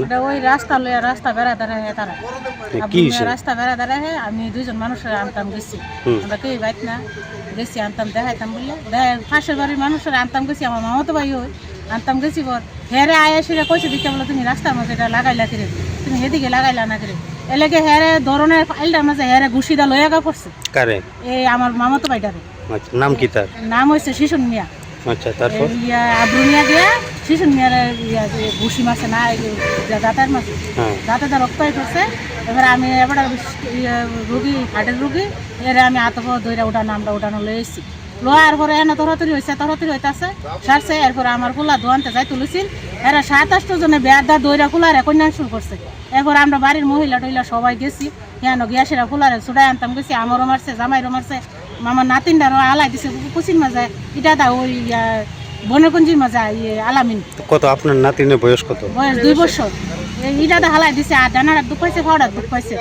এটা ওই রাস্তা বেড়া দাঁড়ায় তারা রাস্তা বেড়া দাঁড়ায় আমি দুইজন মানুষের আনতাম গেছি আমরা কেউ বাইক না গেছি আনতাম দেখাইতাম বললে পাশের বাড়ির মানুষের আনতাম গেছি আমার মামাতো ভাই ওই আনতাম গেছি বল হেরে আয়াসিরা কইছে দিকে বলো তুমি রাস্তার মধ্যে এটা লাগাইলা কিরে তুমি হেদিকে লাগাইলা না কিরে এলাকে হেরে ধরনের ফাইলটার মাঝে হেরে ঘুষিটা লইয়া গা পড়ছে কারে এই আমার মামাতো ভাইটারে নাম কি তার নাম হয়েছে শিশুন মিয়া। আচ্ছা তারপর আব্রুনিয়া গিয়া শিশুন মিয়ার ঘুষি মারছে না দাঁতের মাছ দাঁতে রক্ত হয়ে পড়ছে। এবার আমি এবার রুগী হার্টের রুগী এর আমি আতপ দইরা উঠানো আমরা উঠানো লইছি লোয়ার পরে এনে তরতরি হইতেছে সারছে এরপরে আমার ফুলা দোয়ানতে যাই তুলেছিল এরা 7-8 জনে বেয়াদার দইরা ফুলারে কন্যা শুরু করছে। এরপর আমরা বাড়ির মহিলা টহিলা সবাই গেছি কেন গিয়াসেরা ফুলারে ছুটাই আনতাম গেছি আমারও মারছে জামাইরও মারছে আমার নাতিনটারও আলাই দিছে কুচির মাঝে এটা দা ওই বনকুঞ্জির মাঝে আলামিন। কত আপনার নাতিনের বয়স কত? বয়স 2 বছর। এটা দা হালাই দিছে আর ডানার দুঃখ পাইছে ফাওড়ার দুঃখ পাইছে।